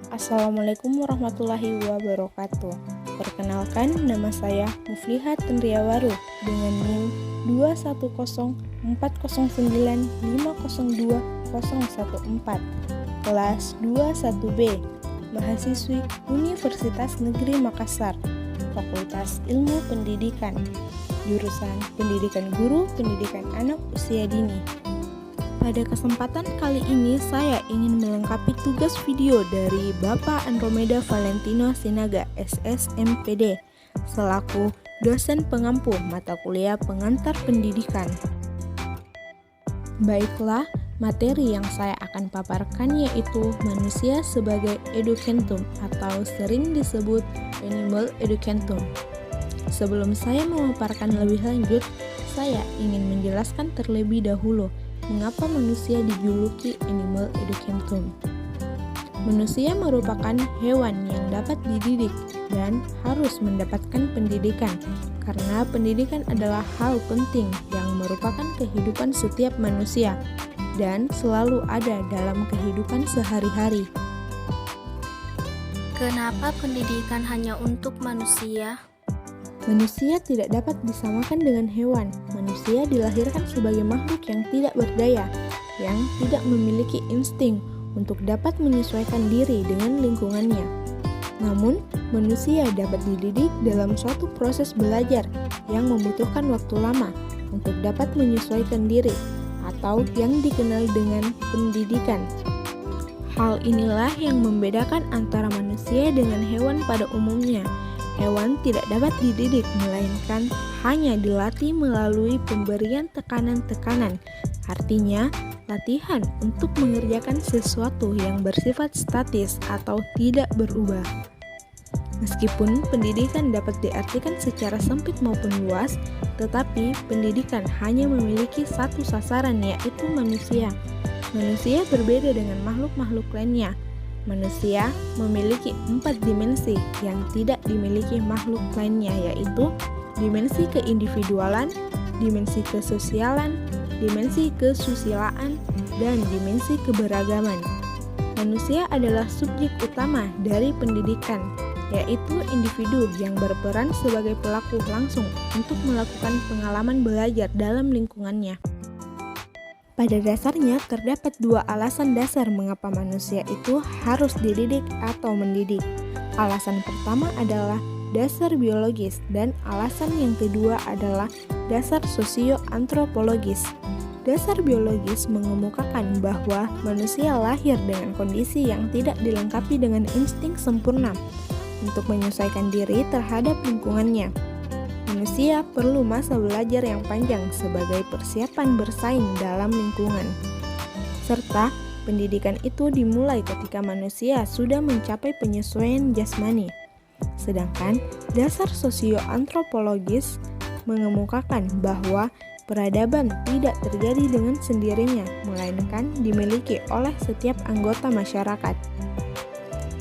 Assalamualaikum warahmatullahi wabarakatuh. Perkenalkan, nama saya Muflihat Tendriawaru dengan NIM 21040950214, kelas 21B, mahasiswi Universitas Negeri Makassar, Fakultas Ilmu Pendidikan, jurusan Pendidikan Guru, Pendidikan Anak Usia Dini. Pada kesempatan kali ini saya ingin melengkapi tugas video dari Bapak Andromeda Valentino Sinaga, SSMPD, selaku dosen pengampu mata kuliah pengantar pendidikan. Baiklah, materi yang saya akan paparkan yaitu manusia sebagai educantum atau sering disebut animal educantum. Sebelum saya memaparkan lebih lanjut, saya ingin menjelaskan terlebih dahulu mengapa manusia dijuluki animal educantum. Manusia merupakan hewan yang dapat dididik dan harus mendapatkan pendidikan, karena pendidikan adalah hal penting yang merupakan kehidupan setiap manusia dan selalu ada dalam kehidupan sehari-hari. Kenapa pendidikan hanya untuk manusia? Manusia tidak dapat disamakan dengan hewan. Manusia dilahirkan sebagai makhluk yang tidak berdaya, yang tidak memiliki insting untuk dapat menyesuaikan diri dengan lingkungannya. Namun, manusia dapat dididik dalam suatu proses belajar yang membutuhkan waktu lama untuk dapat menyesuaikan diri, atau yang dikenal dengan pendidikan. Hal inilah yang membedakan antara manusia dengan hewan pada umumnya. Hewan tidak dapat dididik, melainkan hanya dilatih melalui pemberian tekanan-tekanan. Artinya, latihan untuk mengerjakan sesuatu yang bersifat statis atau tidak berubah. Meskipun pendidikan dapat diartikan secara sempit maupun luas, tetapi pendidikan hanya memiliki satu sasaran, yaitu manusia. Manusia berbeda dengan makhluk-makhluk lainnya. Manusia memiliki 4 dimensi yang tidak dimiliki makhluk lainnya, yaitu dimensi keindividualan, dimensi kesosialan, dimensi kesusilaan, dan dimensi keberagaman. Manusia adalah subjek utama dari pendidikan, yaitu individu yang berperan sebagai pelaku langsung untuk melakukan pengalaman belajar dalam lingkungannya. Pada dasarnya, terdapat dua alasan dasar mengapa manusia itu harus dididik atau mendidik. Alasan pertama adalah dasar biologis dan alasan yang kedua adalah dasar sosio-antropologis. Dasar biologis mengemukakan bahwa manusia lahir dengan kondisi yang tidak dilengkapi dengan insting sempurna untuk menyesuaikan diri terhadap lingkungannya. Manusia perlu masa belajar yang panjang sebagai persiapan bersaing dalam lingkungan. Serta, pendidikan itu dimulai ketika manusia sudah mencapai penyesuaian jasmani. Sedangkan, dasar sosio-antropologis mengemukakan bahwa peradaban tidak terjadi dengan sendirinya, melainkan dimiliki oleh setiap anggota masyarakat.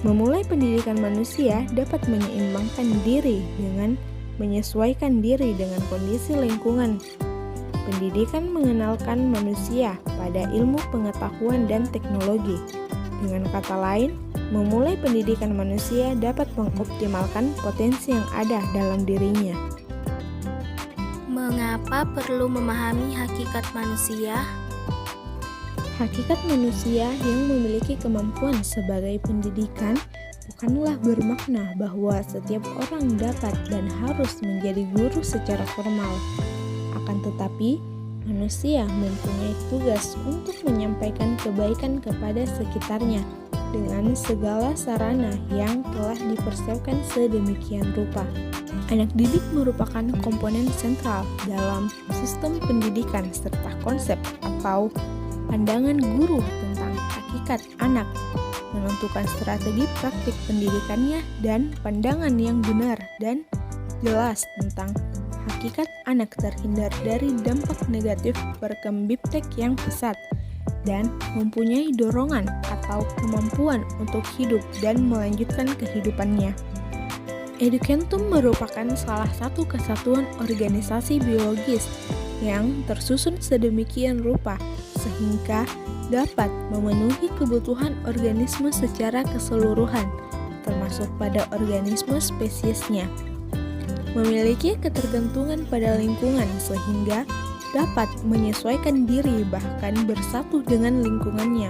Memulai pendidikan manusia dapat menyeimbangkan diri dengan menyesuaikan diri dengan kondisi lingkungan. Pendidikan mengenalkan manusia pada ilmu pengetahuan dan teknologi. Dengan kata lain, memulai pendidikan manusia dapat mengoptimalkan potensi yang ada dalam dirinya. Mengapa perlu memahami hakikat manusia? Hakikat manusia yang memiliki kemampuan sebagai pendidikan bukanlah bermakna bahwa setiap orang dapat dan harus menjadi guru secara formal. Akan tetapi, manusia mempunyai tugas untuk menyampaikan kebaikan kepada sekitarnya dengan segala sarana yang telah dipersiapkan sedemikian rupa. Anak didik merupakan komponen sentral dalam sistem pendidikan serta konsep atau pandangan guru tentang hakikat anak, menentukan strategi praktik pendidikannya dan pandangan yang benar dan jelas tentang hakikat anak terhindar dari dampak negatif berkembiptek yang pesat dan mempunyai dorongan atau kemampuan untuk hidup dan melanjutkan kehidupannya. Educantum merupakan salah satu kesatuan organisasi biologis yang tersusun sedemikian rupa sehingga dapat memenuhi kebutuhan organisme secara keseluruhan, termasuk pada organisme spesiesnya. Memiliki ketergantungan pada lingkungan sehingga dapat menyesuaikan diri bahkan bersatu dengan lingkungannya.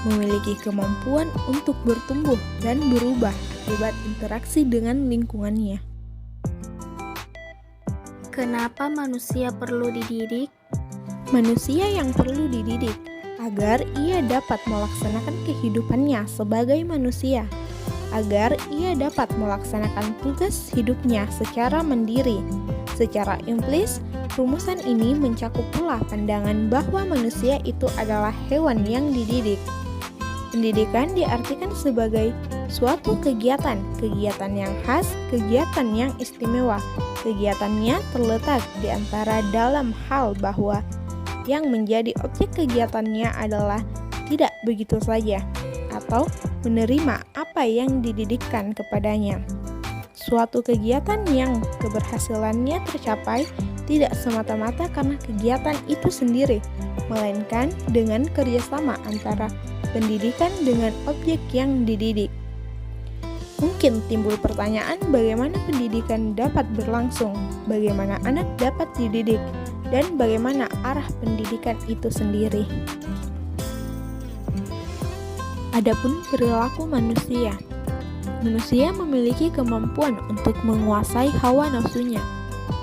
Memiliki kemampuan untuk bertumbuh dan berubah akibat interaksi dengan lingkungannya. Kenapa manusia perlu dididik? Manusia yang perlu dididik agar ia dapat melaksanakan kehidupannya sebagai manusia, agar ia dapat melaksanakan tugas hidupnya secara mandiri. Secara implisit, rumusan ini mencakup pula pandangan bahwa manusia itu adalah hewan yang dididik. Pendidikan diartikan sebagai suatu kegiatan yang khas, kegiatan yang istimewa. Kegiatannya terletak di antara dalam hal bahwa yang menjadi objek kegiatannya adalah tidak begitu saja, atau menerima apa yang dididikkan kepadanya. Suatu kegiatan yang keberhasilannya tercapai tidak semata-mata karena kegiatan itu sendiri, melainkan dengan kerjasama antara pendidikan dengan objek yang dididik. Mungkin timbul pertanyaan bagaimana pendidikan dapat berlangsung, bagaimana anak dapat dididik, dan bagaimana arah pendidikan itu sendiri. Adapun perilaku manusia. Manusia memiliki kemampuan untuk menguasai hawa nafsunya.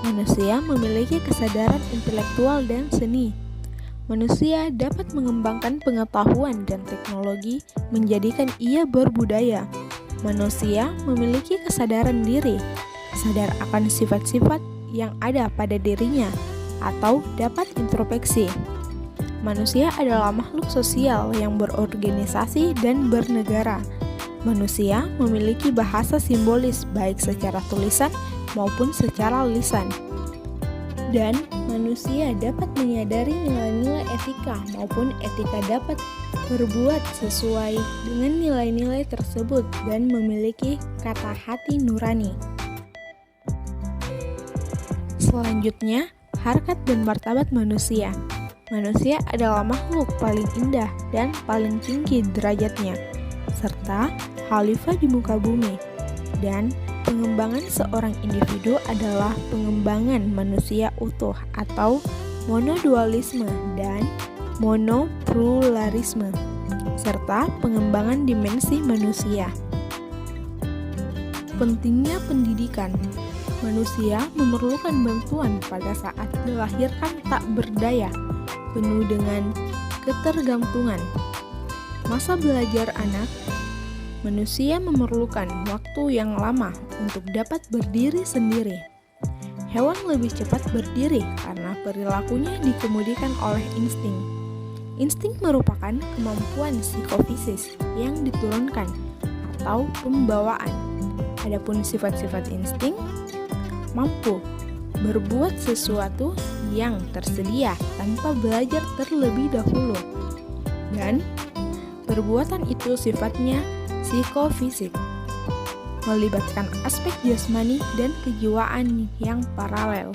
Manusia memiliki kesadaran intelektual dan seni. Manusia dapat mengembangkan pengetahuan dan teknologi menjadikan ia berbudaya. Manusia memiliki kesadaran diri, sadar akan sifat-sifat yang ada pada dirinya, atau dapat introspeksi. Manusia adalah makhluk sosial yang berorganisasi dan bernegara. Manusia memiliki bahasa simbolis baik secara tulisan maupun secara lisan. Dan manusia dapat menyadari nilai-nilai etika maupun etika dapat berbuat sesuai dengan nilai-nilai tersebut dan memiliki kata hati nurani. Selanjutnya, harkat dan martabat manusia. Manusia adalah makhluk paling indah dan paling tinggi derajatnya, serta khalifah di muka bumi. Dan pengembangan seorang individu adalah pengembangan manusia utuh atau monodualisme dan monopluralisme, serta pengembangan dimensi manusia. Pentingnya pendidikan. Manusia memerlukan bantuan pada saat dilahirkan tak berdaya, penuh dengan ketergantungan. Masa belajar anak, manusia memerlukan waktu yang lama untuk dapat berdiri sendiri. Hewan lebih cepat berdiri karena perilakunya dikemudikan oleh insting. Insting merupakan kemampuan psikofisis yang diturunkan atau pembawaan. Adapun sifat-sifat insting mampu berbuat sesuatu yang tersedia tanpa belajar terlebih dahulu. Dan perbuatan itu sifatnya psikofisik, melibatkan aspek jasmani dan kejiwaan yang paralel.